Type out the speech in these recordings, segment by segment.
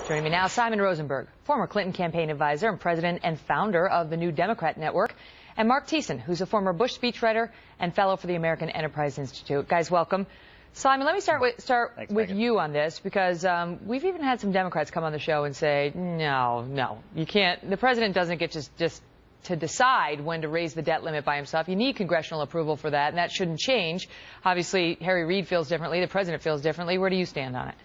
Joining me now, Simon Rosenberg, former Clinton campaign advisor and president and founder of the New Democrat Network, and Mark Thiessen, who's a former Bush speechwriter and fellow for the American Enterprise Institute. Guys, welcome. Simon, let me start with you on this, because we've even had some Democrats come on the show and say, no, you can't. The president doesn't get just to decide when to raise the debt limit by himself. You need congressional approval for that, and that shouldn't change. Obviously, Harry Reid feels differently. The president feels differently. Where do you stand on it?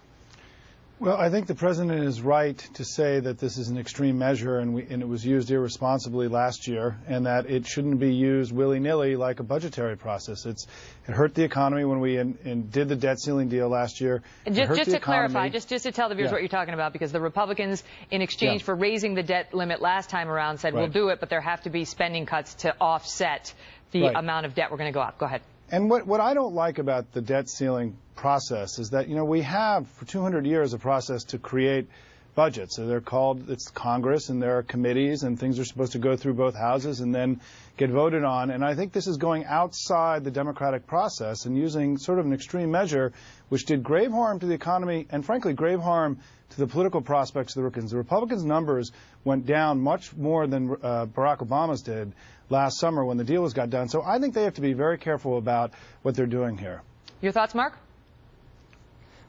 Well, I think the president is right to say that this is an extreme measure and it was used irresponsibly last year, and that it shouldn't be used willy-nilly like a budgetary process. It hurt the economy when we did the debt ceiling deal last year. Just to clarify, just to tell the viewers what you're talking about, because the Republicans, in exchange for raising the debt limit last time around, said we'll do it, but there have to be spending cuts to offset the amount of debt we're going to go up. Go ahead. And what I don't like about the debt ceiling process is that, we have for 200 years a process to create budgets. So it's Congress, and there are committees, and things are supposed to go through both houses and then get voted on. And I think this is going outside the democratic process and using sort of an extreme measure, which did grave harm to the economy and, frankly, grave harm to the political prospects of the Republicans. The Republicans' numbers went down much more than Barack Obama's did last summer when the deal got done. So I think they have to be very careful about what they're doing here. Your thoughts, Mark?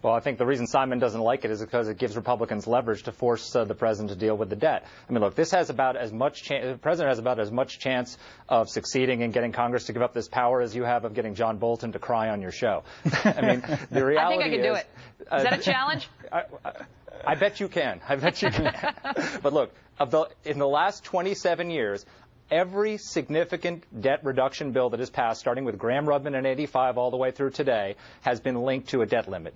Well, I think the reason Simon doesn't like it is because it gives Republicans leverage to force the president to deal with the debt. I mean, look, this has about as much the president has about as much chance of succeeding and getting Congress to give up this power as you have of getting John Bolton to cry on your show. I mean, the reality I think I can do it. Is that a challenge? I bet you can. I bet you can. But look, in the last 27 years, every significant debt reduction bill that has passed, starting with Graham-Rudman in '85 all the way through today, has been linked to a debt limit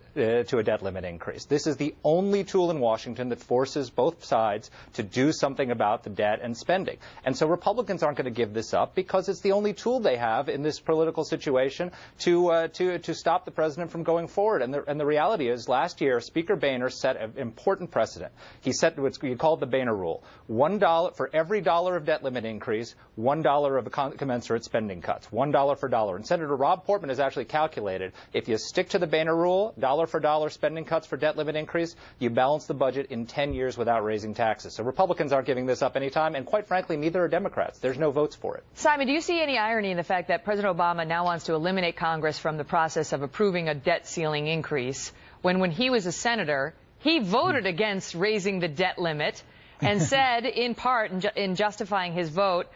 increase. This is the only tool in Washington that forces both sides to do something about the debt and spending. And so Republicans aren't going to give this up because it's the only tool they have in this political situation to stop the president from going forward. And the reality is, last year, Speaker Boehner set an important precedent. He set what's called the Boehner rule: $1 for every dollar of debt limit increase, $1 of commensurate spending cuts, $1 for dollar. And Senator Rob Portman has actually calculated, if you stick to the Boehner rule, dollar for dollar spending cuts for debt limit increase, you balance the budget in 10 years without raising taxes. So Republicans aren't giving this up anytime, and quite frankly, neither are Democrats. There's no votes for it. Simon, do you see any irony in the fact that President Obama now wants to eliminate Congress from the process of approving a debt ceiling increase, when he was a senator, he voted against raising the debt limit and said, in part, in justifying his vote,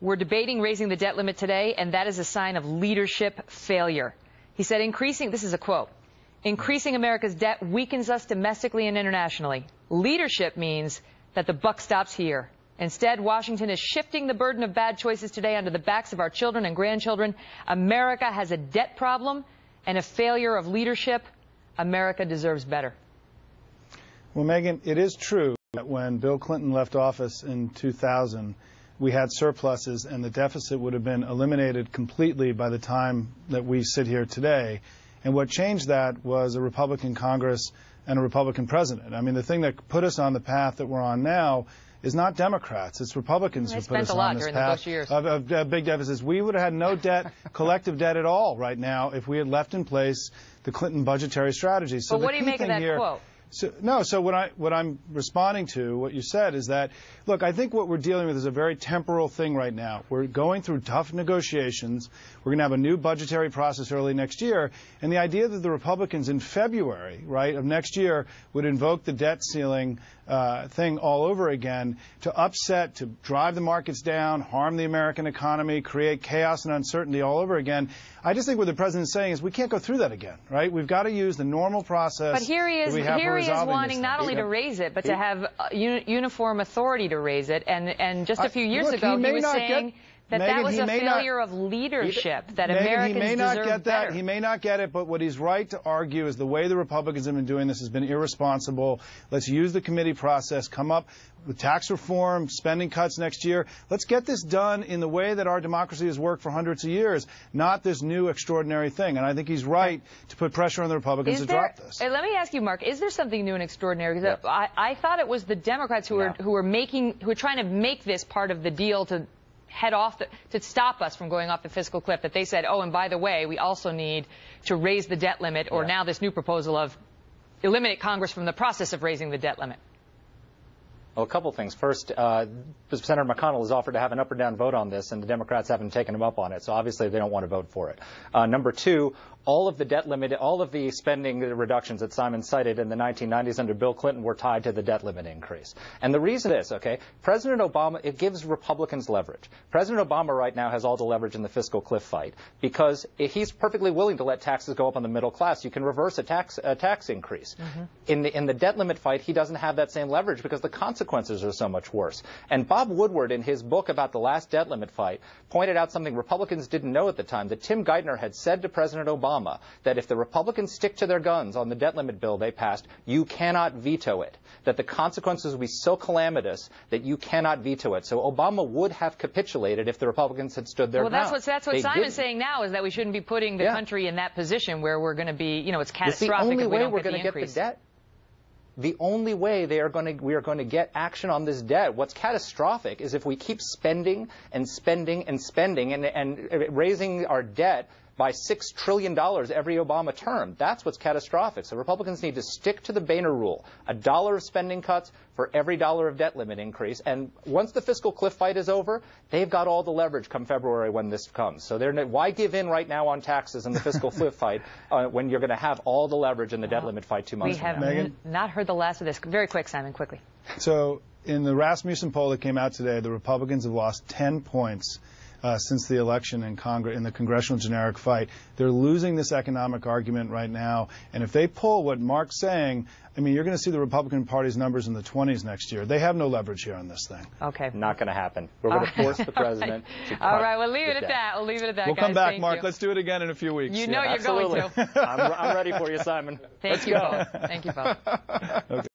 we're debating raising the debt limit today, and that is a sign of leadership failure. He said, this is a quote, increasing America's debt weakens us domestically and internationally. Leadership means that the buck stops here. Instead, Washington is shifting the burden of bad choices today onto the backs of our children and grandchildren. America has a debt problem and a failure of leadership. America deserves better. Well, Megyn, it is true that when Bill Clinton left office in 2000, we had surpluses, and the deficit would have been eliminated completely by the time that we sit here today. And what changed that was a Republican Congress and a Republican president. I mean, the thing that put us on the path that we're on now is not Democrats. It's Republicans who put us on this path of big deficits. We would have had no debt, collective debt at all right now if we had left in place the Clinton budgetary strategy. So but what do you make of that quote? So what I'm responding to, what you said, is that, look, I think what we're dealing with is a very temporal thing right now. We're going through tough negotiations. We're going to have a new budgetary process early next year. And the idea that the Republicans in February, of next year would invoke the debt ceiling thing all over again to drive the markets down, harm the American economy, create chaos and uncertainty all over again. I just think what the president is saying is we can't go through that again, right? We've got to use the normal process. But here he is wanting not only to raise it, but to have uniform authority to raise it. And just a few years ago, he was saying that was a failure of leadership, that Americans deserve better. He may not get it, but what he's right to argue is the way the Republicans have been doing this has been irresponsible. Let's use the committee process, come up with tax reform, spending cuts next year. Let's get this done in the way that our democracy has worked for hundreds of years, not this new extraordinary thing. And I think he's right to put pressure on the Republicans to drop this. Let me ask you, Mark, is there something new and extraordinary? Because I thought it was the Democrats who were trying to make this part of the deal to to stop us from going off the fiscal cliff, that they said, oh, and by the way, we also need to raise the debt limit, or now this new proposal of eliminate Congress from the process of raising the debt limit? Well, a couple things. First, Senator McConnell has offered to have an up or down vote on this, and the Democrats haven't taken him up on it. So obviously they don't want to vote for it. Number two, all of the debt limit, all of the spending reductions that Simon cited in the 1990s under Bill Clinton were tied to the debt limit increase. And the reason is, okay, President Obama, it gives Republicans leverage. President Obama right now has all the leverage in the fiscal cliff fight because he's perfectly willing to let taxes go up on the middle class. You can reverse a tax increase. Mm-hmm. In the debt limit fight, he doesn't have that same leverage because the consequences are so much worse. And Bob Woodward, in his book about the last debt limit fight, pointed out something Republicans didn't know at the time, that Tim Geithner had said to President Obama that if the Republicans stick to their guns on the debt limit bill they passed, you cannot veto it, that the consequences would be so calamitous that you cannot veto it. So Obama would have capitulated if the Republicans had stood their ground. Well, that's what Simon's saying now, is that we shouldn't be putting the country in that position where we're going to be, it's catastrophic if we don't get the increase. The only way we are going to get action on this debt, what's catastrophic, is if we keep spending and spending and spending and raising our debt by $6 trillion every Obama term. That's what's catastrophic. So Republicans need to stick to the Boehner rule, $1 of spending cuts for every $1 of debt limit increase. And once the fiscal cliff fight is over, they've got all the leverage come February when this comes. So why give in right now on taxes and the fiscal cliff fight when you're going to have all the leverage in the debt limit fight 2 months from now? We have not heard the last of this. Very quick, Simon, quickly. So in the Rasmussen poll that came out today, the Republicans have lost 10 points since the election in Congress, in the congressional generic fight. They're losing this economic argument right now. And if they pull what Mark's saying, I mean, you're going to see the Republican Party's numbers in the 20s next year. They have no leverage here on this thing. Okay. Not going to happen. We're going to force the president to cut. All right, we'll leave it at that. We'll leave it at that, We'll guys. come back, Thank Mark. you. Let's do it again in a few weeks. You know you're going to. I'm ready for you, Simon. Thank you both. Thank you both. Okay.